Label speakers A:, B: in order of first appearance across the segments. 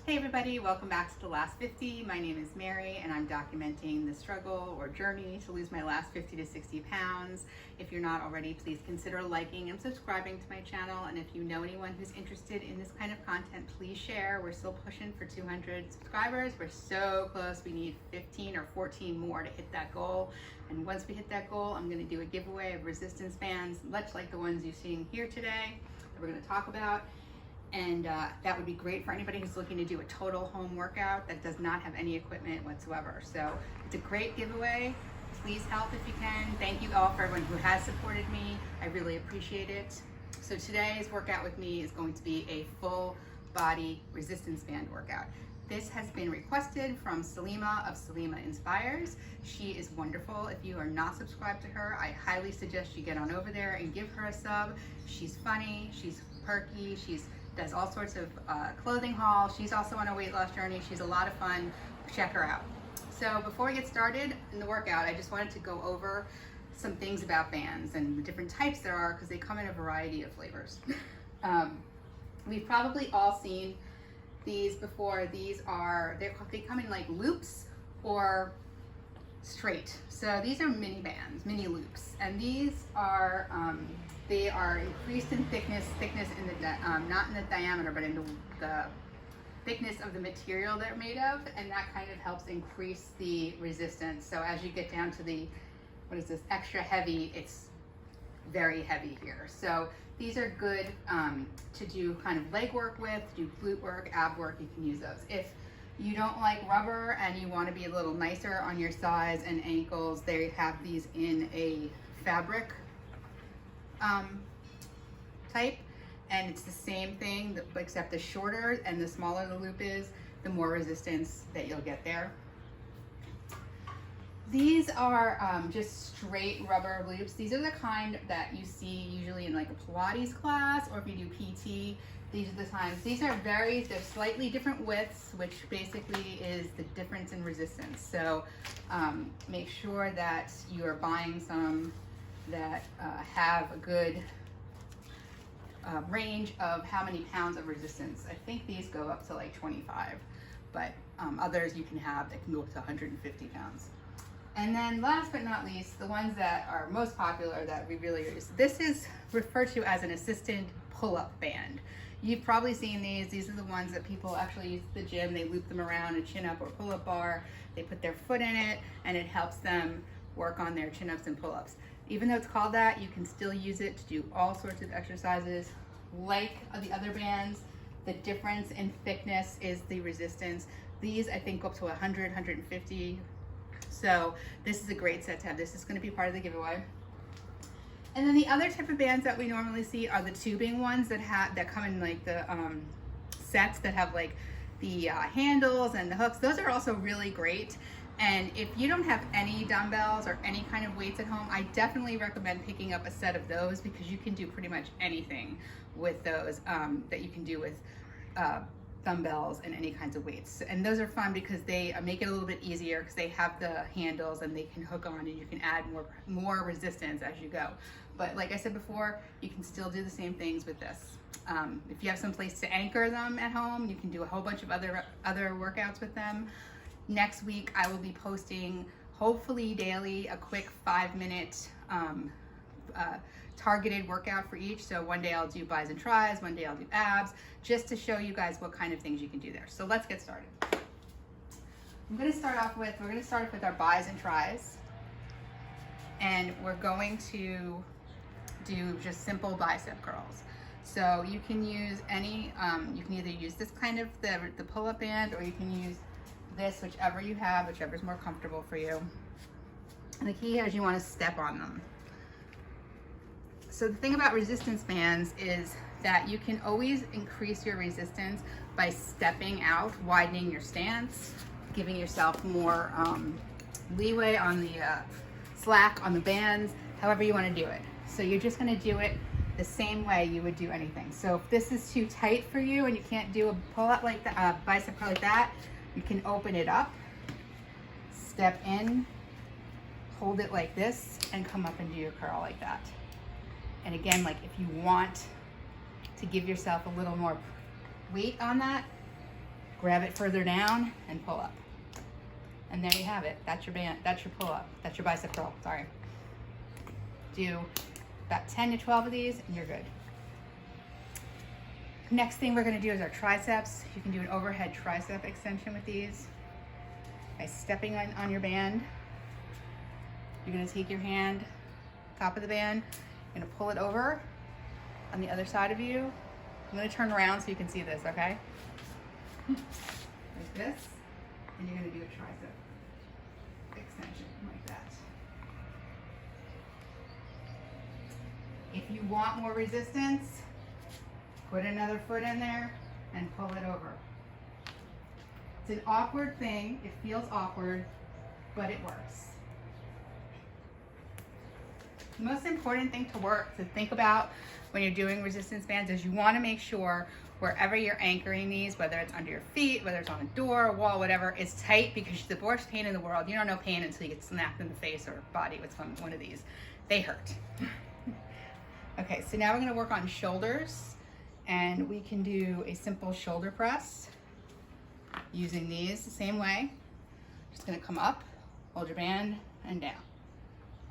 A: Hey everybody, welcome back to The Last 50. My name is Mary and I'm documenting the struggle or journey to lose my last 50 to 60 pounds. If you're not already, please consider liking and subscribing to my channel. And if you know anyone who's interested in this kind of content, please share. We're still pushing for 200 subscribers. We're so close. We need 15 or 14 more to hit that goal. And once we hit that goal, I'm going to do a giveaway of resistance bands, much like the ones you're seeing here today that we're going to talk about. And that would be great for anybody who's looking to do a total home workout that does not have any equipment whatsoever. So it's a great giveaway. Please help if you can. Thank you all for everyone who has supported me. I really appreciate it. So today's workout with me is going to be a full body resistance band workout. This has been requested from Salimah of Salimah Inspires. She is wonderful. If you are not subscribed to her, I highly suggest you get on over there and give her a sub. She's funny, she's perky, does all sorts of clothing hauls. She's also on a weight loss journey. She's a lot of fun. Check her out. So before we get started in the workout, I just wanted to go over some things about bands and the different types there are because they come in a variety of flavors. We've probably all seen these before. They come in like loops or straight. So these are mini bands, mini loops, and these are they are increased in thickness in the not in the diameter, but in the thickness of the material they're made of, and that kind of helps increase the resistance. So as you get down to the, what is this, extra heavy, it's very heavy here. So these are good to do kind of leg work with, do glute work, ab work. You can use those. If you don't like rubber and you want to be a little nicer on your thighs and ankles, they have these in a fabric type, and it's the same thing except the shorter and the smaller the loop is, the more resistance that you'll get there. These are just straight rubber loops. These are the kind that you see usually in like a Pilates class, or if you do PT, these are the times. They're slightly different widths, which basically is the difference in resistance. So make sure that you are buying some that have a good range of how many pounds of resistance. I think these go up to like 25, but others you can have that can go up to 150 pounds. And then last but not least, the ones that are most popular that we really use. This is referred to as an assisted pull-up band. You've probably seen these. These are the ones that people actually use at the gym. They loop them around a chin-up or pull-up bar. They put their foot in it, and it helps them work on their chin-ups and pull-ups. Even though it's called that, you can still use it to do all sorts of exercises. Like the other bands, the difference in thickness is the resistance. These I think go up to 100, 150. So this is a great set to have. This is going to be part of the giveaway. And then the other type of bands that we normally see are the tubing ones that come in like the sets that have like the handles and the hooks. Those are also really great. And if you don't have any dumbbells or any kind of weights at home, I definitely recommend picking up a set of those because you can do pretty much anything with those that you can do with dumbbells and any kinds of weights. And those are fun because they make it a little bit easier because they have the handles and they can hook on and you can add more resistance as you go. But like I said before, you can still do the same things with this. If you have some place to anchor them at home, you can do a whole bunch of other workouts with them. Next week, I will be posting, hopefully daily, a quick 5-minute targeted workout for each. So one day I'll do bis and tris, one day I'll do abs, just to show you guys what kind of things you can do there. So let's get started. We're going to start off with our bis and tris. And we're going to do just simple bicep curls. So you can use any, you can either use this kind of, the pull-up band, or you can use this, whichever you have, whichever is more comfortable for you. And the key here is you want to step on them. So the thing about resistance bands is that you can always increase your resistance by stepping out, widening your stance, giving yourself more leeway on the slack on the bands, however you want to do it. So you're just going to do it the same way you would do anything. So if this is too tight for you and you can't do a pull-up like that, bicep curl like that, you can open it up, step in, hold it like this, and come up and do your curl like that. And again, like if you want to give yourself a little more weight on that, Grab it further down and pull up. And there you have it. That's your band, that's your pull up. That's your bicep curl, sorry. Do about 10 to 12 of these and you're good. Next thing we're gonna do is our triceps. You can do an overhead tricep extension with these by stepping on your band. You're gonna take your hand, top of the band, you're gonna pull it over on the other side of you. I'm gonna turn around so you can see this, okay? Like this, and you're gonna do a tricep extension like that. If you want more resistance, put another foot in there and pull it over. It's an awkward thing, it feels awkward, but it works. The most important thing to think about when you're doing resistance bands is you want to make sure wherever you're anchoring these, whether it's under your feet, whether it's on a door, a wall, whatever, it's tight, because the worst pain in the world, you don't know pain until you get snapped in the face or body with one of these. They hurt. Okay, so now we're going to work on shoulders, and we can do a simple shoulder press using these the same way. Just going to come up, hold your band, and down.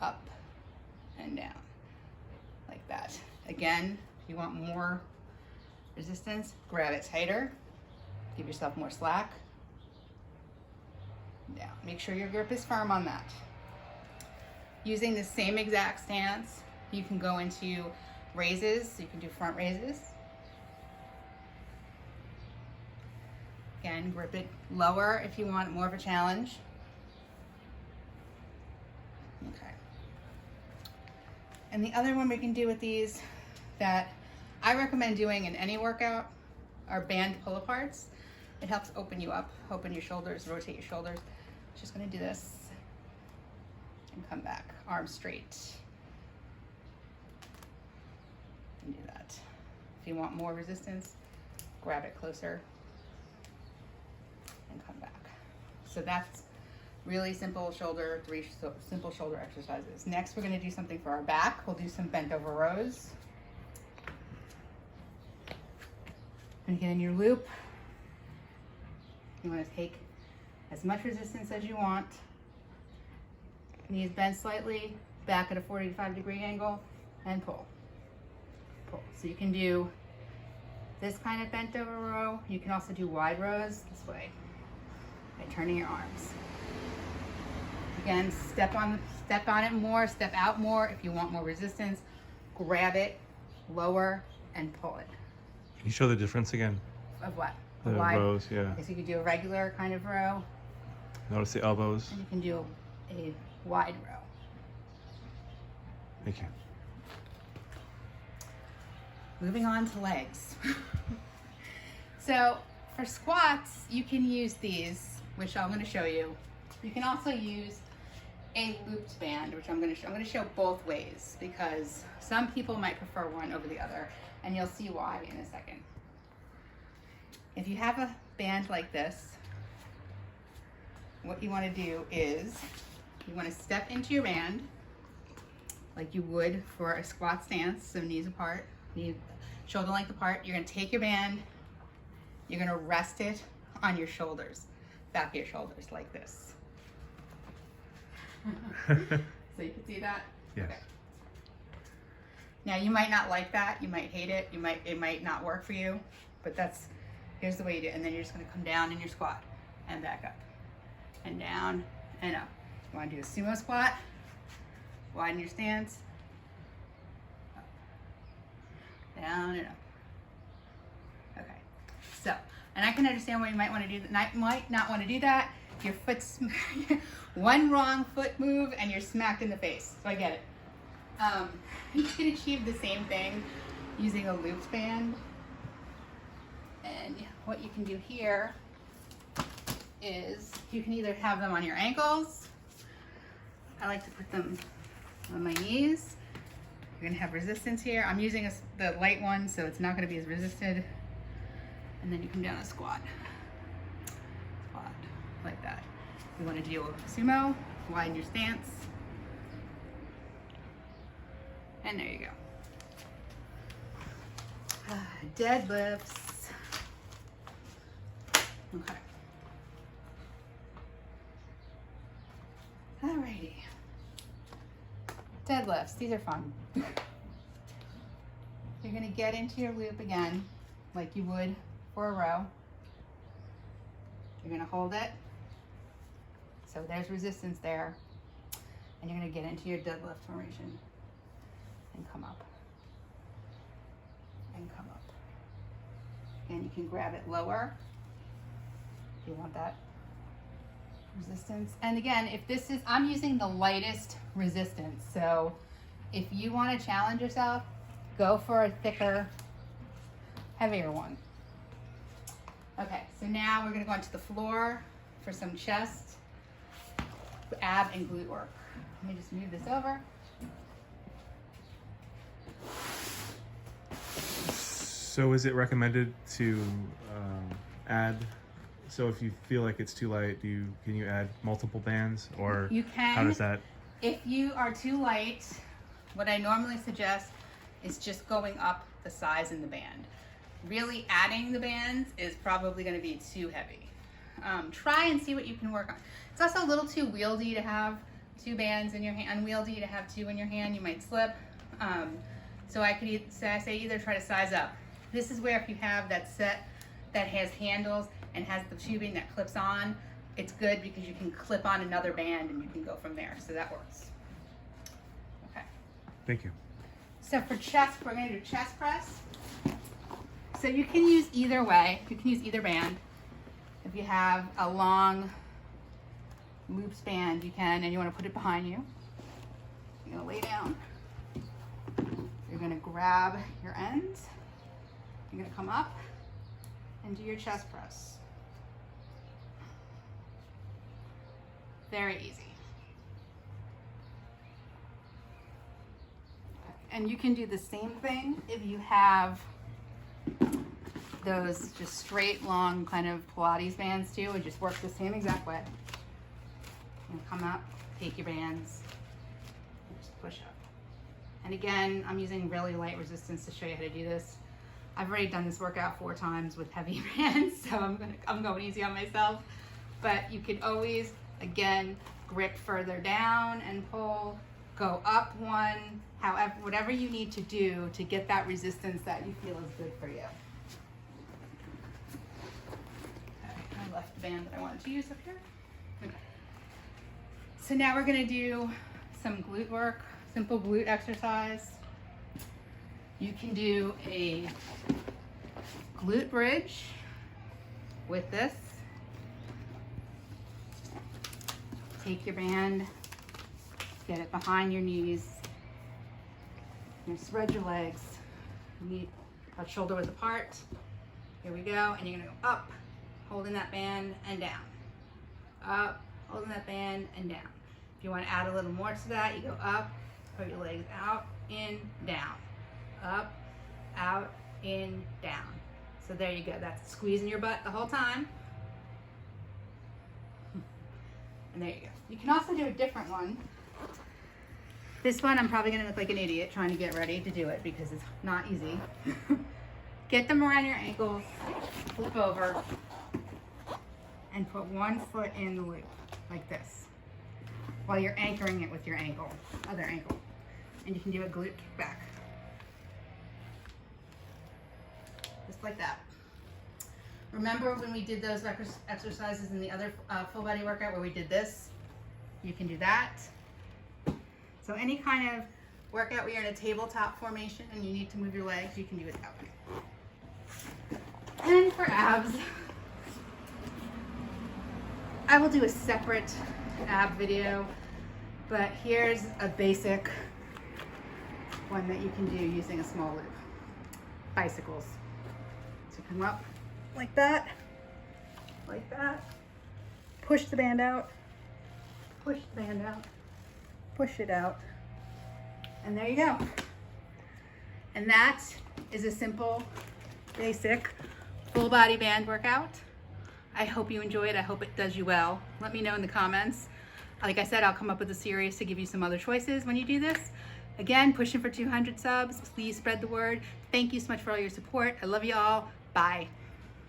A: Up and down, like that. Again, if you want more resistance, grab it tighter, give yourself more slack. Down. Make sure your grip is firm on that. Using the same exact stance, you can go into raises, so you can do front raises. Again, grip it lower if you want more of a challenge. Okay. And the other one we can do with these that I recommend doing in any workout are band pull-aparts. It helps open you up, open your shoulders, rotate your shoulders. Just gonna do this and come back, arms straight. And do that. If you want more resistance, grab it closer and come back. So that's really simple shoulder, three simple shoulder exercises. Next, we're gonna do something for our back. We'll do some bent over rows. And get in your loop. You wanna take as much resistance as you want. Knees bent slightly, back at a 45-degree angle, and pull. Pull. So you can do this kind of bent over row. You can also do wide rows this way by turning your arms. Again, step on it more, step out more. If you want more resistance, grab it, lower, and pull it.
B: Can you show the difference again?
A: Of what?
B: The
A: wide
B: rows, yeah.
A: So you could do a regular kind of row.
B: Notice the elbows.
A: And you can do a wide row.
B: Thank you.
A: Moving on to legs. So for squats, you can use these, which I'm going to show you. You can also use a looped band, which I'm going to show both ways, because some people might prefer one over the other, and you'll see why in a second. If you have a band like this, what you want to do is you want to step into your band like you would for a squat stance, so knees apart, shoulder length apart. You're going to take your band, you're going to rest it on your shoulders, back of your shoulders like this. So you can see that?
B: Yes.
A: Okay. Now you might not like that, you might hate it, it might not work for you, but here's the way you do it. And then you're just going to come down in your squat and back up and down and up. You want to do a sumo squat, widen your stance, up, down and up. Okay, so, and I can understand why you might want to do that, might not want to do that. Your foot's, one wrong foot move and you're smacked in the face, so I get it. You can achieve the same thing using a looped band. And what you can do here is you can either have them on your ankles. I like to put them on my knees. You're gonna have resistance here. I'm using the light one, so it's not gonna be as resisted. And then you come down a squat. Squat, like that. You wanna do a sumo, widen your stance. And there you go. Deadlifts. Okay. Alrighty. Deadlifts, these are fun. You're gonna get into your loop again, like you would for a row. You're gonna hold it. So there's resistance there. And you're gonna get into your deadlift formation and come up. And come up. And you can grab it lower if you want that resistance. And again, if this is, I'm using the lightest resistance. So if you want to challenge yourself, go for a thicker, heavier one. Okay, so now we're going to go onto the floor for some chest, ab, and glute work. Let me just move this over.
B: So is it recommended to add, so if you feel like it's too light, can you add multiple bands, or
A: you can.
B: How does that?
A: If you are too light, what I normally suggest is just going up the size in the band. Really adding the bands is probably going to be too heavy. Try and see what you can work on. It's also a little too wieldy to have 2 bands in your hand, unwieldy to have 2 in your hand. You might slip. So I could say either try to size up. This is where if you have that set that has handles and has the tubing that clips on, it's good because you can clip on another band and you can go from there. So that works. Okay.
B: Thank you.
A: So for chest, we're going to do chest press. So you can use either way. You can use either band. If you have a long loops band, you can, and you want to put it behind you. You're going to lay down. You're going to grab your ends. You're going to come up and do your chest press. Very easy. And you can do the same thing if you have those just straight, long kind of Pilates bands too. It just works the same exact way. And come up, take your bands, and just push up. And again, I'm using really light resistance to show you how to do this. I've already done this workout 4 times with heavy bands, so I'm going easy on myself. But you could always, again, grip further down and pull, go up one, however, whatever you need to do to get that resistance that you feel is good for you. Okay, I left the band that I wanted to use up here. Okay. So now we're gonna do some glute work, simple glute exercise. You can do a glute bridge with this. Take your band, get it behind your knees. You spread your legs. Knee, shoulder width apart. Here we go. And you're gonna go up, holding that band and down. Up, holding that band and down. If you want to add a little more to that, you go up, put your legs out, in, down. Up, out, in, down. So there you go. That's squeezing your butt the whole time. And there you go. You can also do a different one. This one, I'm probably gonna look like an idiot trying to get ready to do it because it's not easy. Get them around your ankles, flip over, and put one foot in the loop, like this, while you're anchoring it with your ankle, other ankle. And you can do a glute kick back. Just like that. Remember when we did those exercises in the other full body workout where we did this? You can do that. So any kind of workout where you're in a tabletop formation and you need to move your legs, you can do it that way. And for abs, I will do a separate ab video, but here's a basic one that you can do using a small loop. Bicycles. So come up like that, push the band out, push the band out, push it out, and there you go. And that is a simple, basic, full body band workout. I hope you enjoy it. I hope it does you well. Let me know in the comments. Like I said, I'll come up with a series to give you some other choices when you do this. Again, pushing for 200 subs. Please spread the word. Thank you so much for all your support. I love you all. Bye.